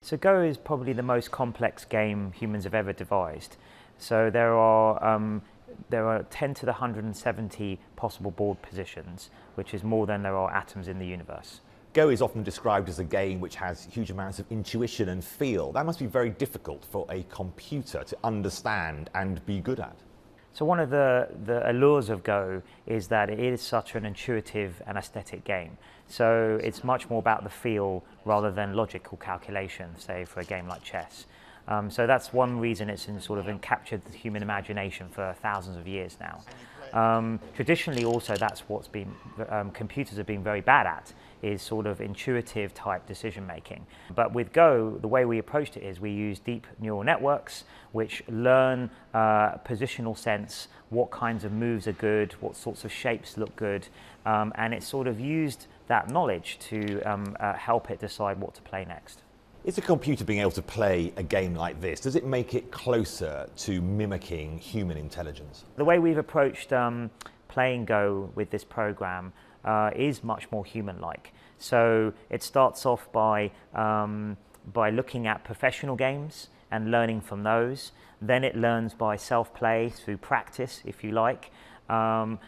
So Go is probably the most complex game humans have ever devised. So there are 10 to the 170 possible board positions, which is more than there are atoms in the universe. Go is often described as a game which has huge amounts of intuition and feel. That must be very difficult for a computer to understand and be good at. So one of the allures of Go is that it is such an intuitive and aesthetic game. So it's much more about the feel rather than logical calculation, say for a game like chess. So that's one reason it's captured the human imagination for thousands of years now. Traditionally also that's what's been, computers have been very bad at, is sort of intuitive type decision making. But with Go, the way we approached it is we use deep neural networks which learn positional sense, what kinds of moves are good, what sorts of shapes look good, and it's sort of used that knowledge to help it decide what to play next. Is a computer being able to play a game like this, does it make it closer to mimicking human intelligence? The way we've approached playing Go with this program is much more human-like. So it starts off by looking at professional games and learning from those. Then it learns by self-play through practice, if you like. And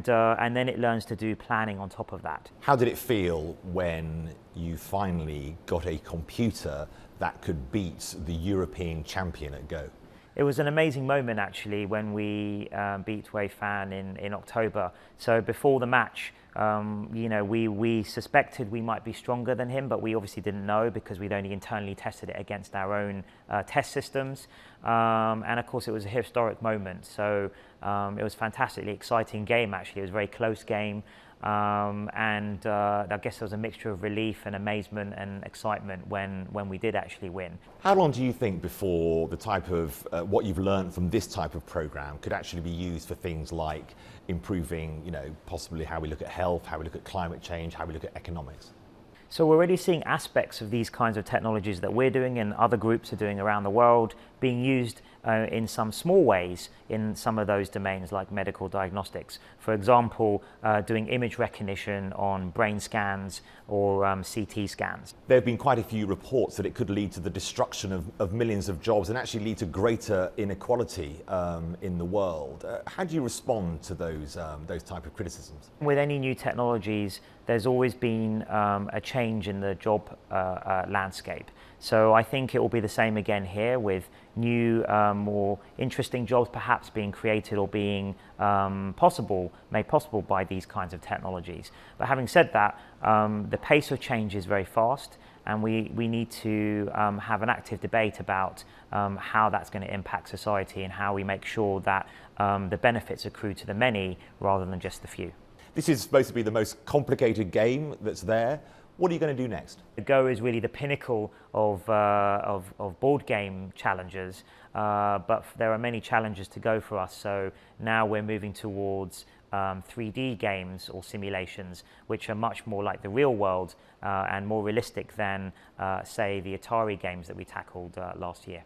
then it learns to do planning on top of that. How did it feel when you finally got a computer that could beat the European champion at Go? It was an amazing moment actually when we beat Wei Fan in October. So before the match, we suspected we might be stronger than him, but we obviously didn't know because we'd only internally tested it against our own test systems. And of course it was a historic moment. So it was a fantastically exciting game actually. It was a very close game. And I guess there was a mixture of relief and amazement and excitement when we did actually win. How long do you think before the type of what you've learned from this type of program could actually be used for things like improving, possibly how we look at health, how we look at climate change, how we look at economics? So we're already seeing aspects of these kinds of technologies that we're doing and other groups are doing around the world being used in some small ways in some of those domains like medical diagnostics. For example, doing image recognition on brain scans or CT scans. There have been quite a few reports that it could lead to the destruction of millions of jobs and actually lead to greater inequality in the world. How do you respond to those type of criticisms? With any new technologies, there's always been a change in the job landscape. So I think it will be the same again here with new, more interesting jobs perhaps being created or being made possible by these kinds of technologies. But having said that, the pace of change is very fast and we need to have an active debate about how that's going to impact society and how we make sure that the benefits accrue to the many rather than just the few. This is supposed to be the most complicated game that's there. What are you going to do next? Go is really the pinnacle of board game challenges, but there are many challenges to go for us. So now we're moving towards 3D games or simulations, which are much more like the real world and more realistic than, say, the Atari games that we tackled last year.